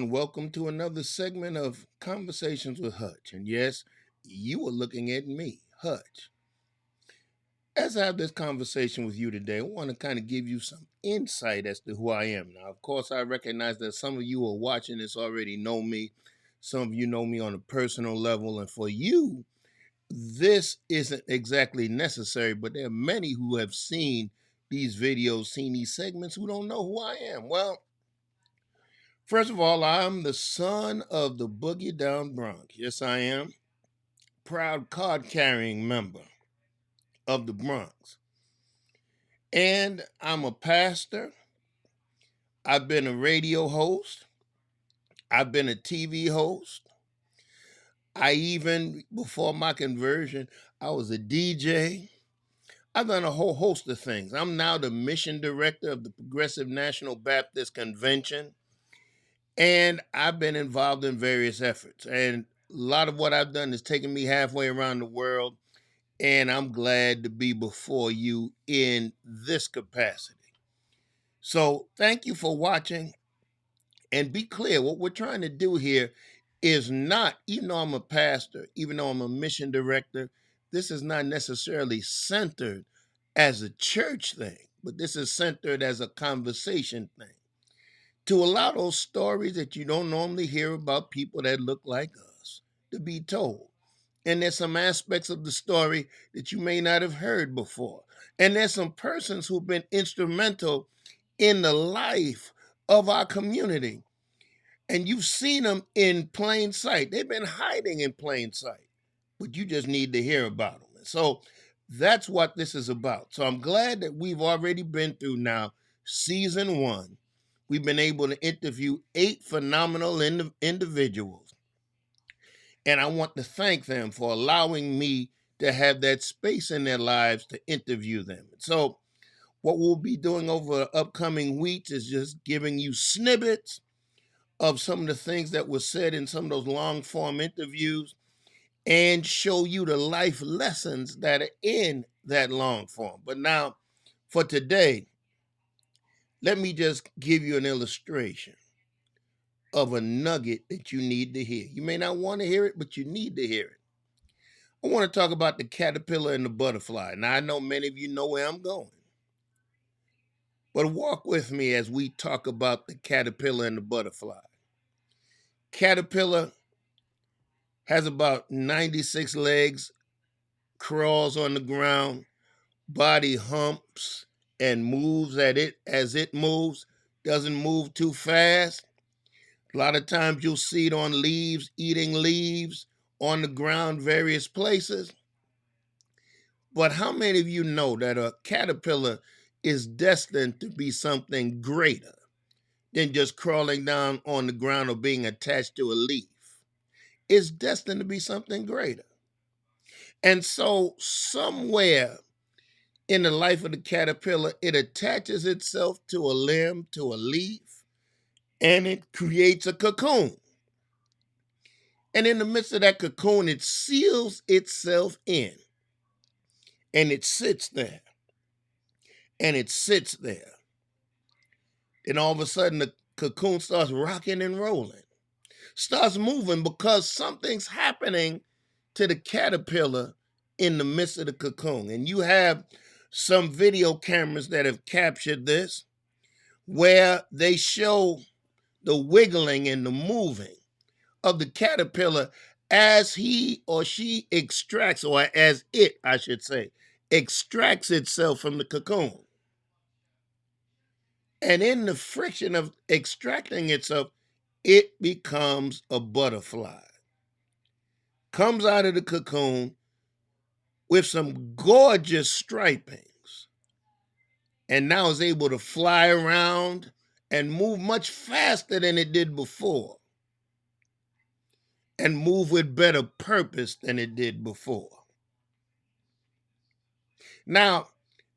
and welcome to another segment of Conversations with Hutch. And yes, you are looking at me, Hutch. As I have this conversation with you today, I want to kind of give you some insight as to who I am. Now, of course, I recognize that some of you are watching this already know me. Some of you know me on a personal level. And for you, this isn't exactly necessary, but there are many who have seen these videos, seen these segments, who don't know who I am. Well, first of all, I'm the son of the Boogie Down Bronx. Yes, I am. Proud card carrying member of the Bronx. And I'm a pastor. I've been a radio host. I've been a TV host. I even, before my conversion, I was a DJ. I've done a whole host of things. I'm now the mission director of the Progressive National Baptist Convention. And I've been involved in various efforts. And a lot of what I've done is taken me halfway around the world. And I'm glad to be before you in this capacity. So thank you for watching. And be clear, what we're trying to do here is not, even though I'm a pastor, even though I'm a mission director, this is not necessarily centered as a church thing, but this is centered as a conversation thing, to allow those stories that you don't normally hear about people that look like us to be told. And there's some aspects of the story that you may not have heard before. And there's some persons who've been instrumental in the life of our community. And you've seen them in plain sight. They've been hiding in plain sight, but you just need to hear about them. So that's what this is about. So I'm glad that we've already been through now season 1. We've been able to interview 8 phenomenal individuals. And I want to thank them for allowing me to have that space in their lives to interview them. So what we'll be doing over the upcoming weeks is just giving you snippets of some of the things that were said in some of those long form interviews and show you the life lessons that are in that long form. But now, for today, let me just give you an illustration of a nugget that you need to hear. You may not want to hear it, but you need to hear it. I want to talk about the caterpillar and the butterfly. Now, I know many of you know where I'm going, but walk with me as we talk about the caterpillar and the butterfly. Caterpillar has about 96 legs, crawls on the ground, body humps and moves at it as it moves, doesn't move too fast. A lot of times you'll see it on leaves, eating leaves, on the ground, various places. But how many of you know that a caterpillar is destined to be something greater than just crawling down on the ground or being attached to a leaf? It's destined to be something greater. And so somewhere in the life of the caterpillar, it attaches itself to a limb, to a leaf, and it creates a cocoon. And in the midst of that cocoon, it seals itself in. And it sits there. And it sits there. Then all of a sudden, the cocoon starts rocking and rolling, starts moving because something's happening to the caterpillar in the midst of the cocoon. And you have some video cameras that have captured this, where they show the wiggling and the moving of the caterpillar as he or she extracts, or as it, I should say, extracts itself from the cocoon. And in the friction of extracting itself, it becomes a butterfly. Comes out of the cocoon with some gorgeous stripings, and now is able to fly around and move much faster than it did before, and move with better purpose than it did before. Now,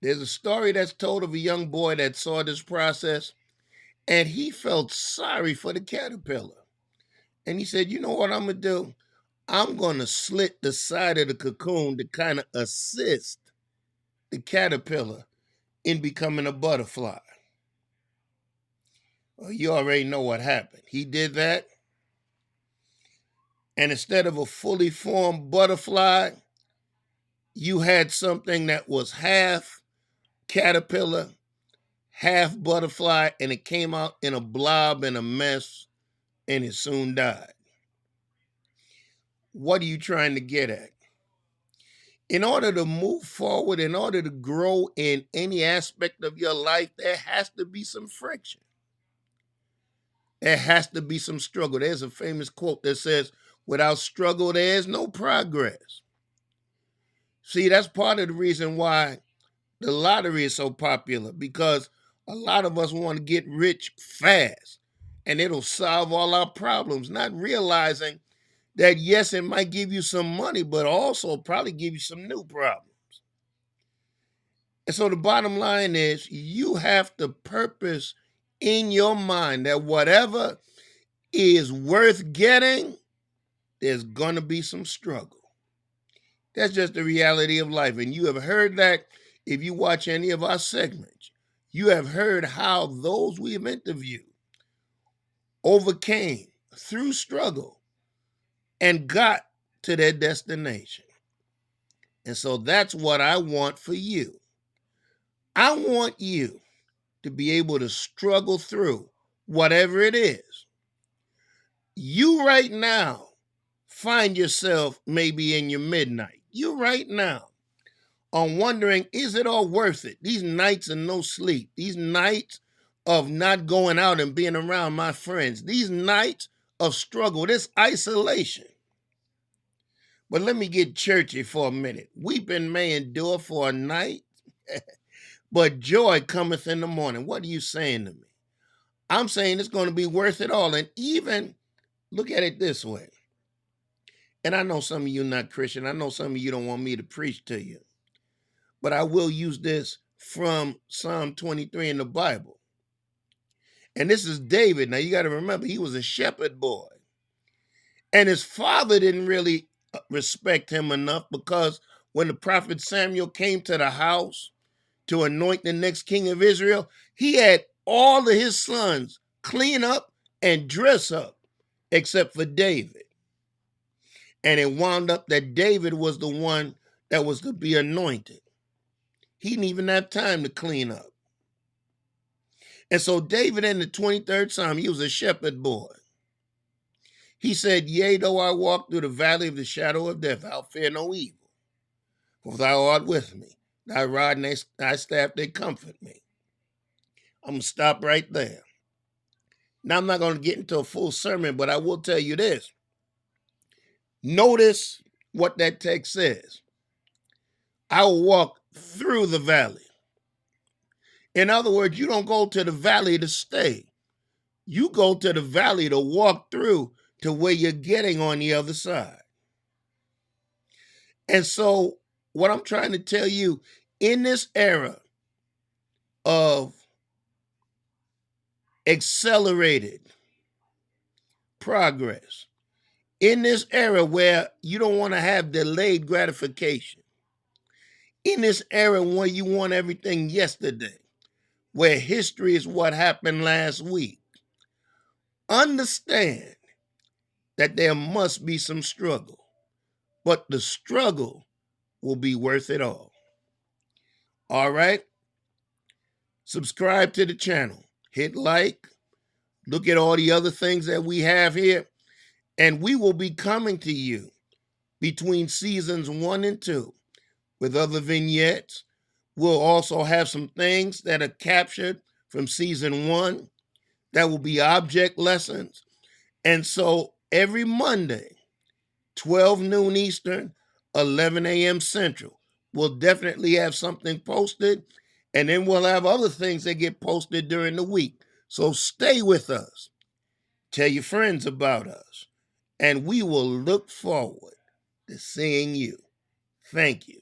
there's a story that's told of a young boy that saw this process, and he felt sorry for the caterpillar. And he said, you know what I'm going to do? I'm going to slit the side of the cocoon to kind of assist the caterpillar in becoming a butterfly. Well, you already know what happened. He did that, and instead of a fully formed butterfly, you had something that was half caterpillar, half butterfly, and it came out in a blob and a mess, and it soon died. What are you trying to get at? In order to move forward, in order to grow in any aspect of your life, there has to be some friction. There has to be some struggle. There's a famous quote that says, without struggle, there is no progress. See, that's part of the reason why the lottery is so popular, because a lot of us want to get rich fast and it'll solve all our problems, not realizing that, yes, it might give you some money, but also probably give you some new problems. And so the bottom line is you have to purpose in your mind that whatever is worth getting, there's going to be some struggle. That's just the reality of life. And you have heard that if you watch any of our segments. You have heard how those we have interviewed overcame through struggle and got to their destination. And so that's what I want for you. I want you to be able to struggle through whatever it is. You right now find yourself maybe in your midnight. You right now are wondering, is it all worth it? These nights of no sleep, these nights of not going out and being around my friends, these nights of struggle, this isolation. But let me get churchy for a minute. Weeping may endure for a night, but joy cometh in the morning. What are you saying to me? I'm saying it's going to be worth it all. And even look at it this way. And I know some of you not Christian. I know some of you don't want me to preach to you. But I will use this from Psalm 23 in the Bible. And this is David. Now you got to remember, he was a shepherd boy. And his father didn't really respect him enough, because when the prophet Samuel came to the house to anoint the next king of Israel, he had all of his sons clean up and dress up except for David. And it wound up that David was the one that was to be anointed. He didn't even have time to clean up. And so David in the 23rd Psalm, he was a shepherd boy. He said, yea, though I walk through the valley of the shadow of death, I'll fear no evil. For thou art with me. Thy rod and thy staff, they comfort me. I'm going to stop right there. Now, I'm not going to get into a full sermon, but I will tell you this. Notice what that text says. I will walk through the valley. In other words, you don't go to the valley to stay. You go to the valley to walk through to where you're getting on the other side. And so what I'm trying to tell you, in this era of accelerated progress, in this era where you don't want to have delayed gratification, in this era where you want everything yesterday, where history is what happened last week, understand that there must be some struggle, but the struggle will be worth it all. All right? Subscribe to the channel. Hit like. Look at all the other things that we have here. And we will be coming to you between seasons 1 and 2 with other vignettes. We'll also have some things that are captured from season 1 that will be object lessons. And so every Monday, 12 noon Eastern, 11 a.m. Central, we'll definitely have something posted. And then we'll have other things that get posted during the week. So stay with us. Tell your friends about us. And we will look forward to seeing you. Thank you.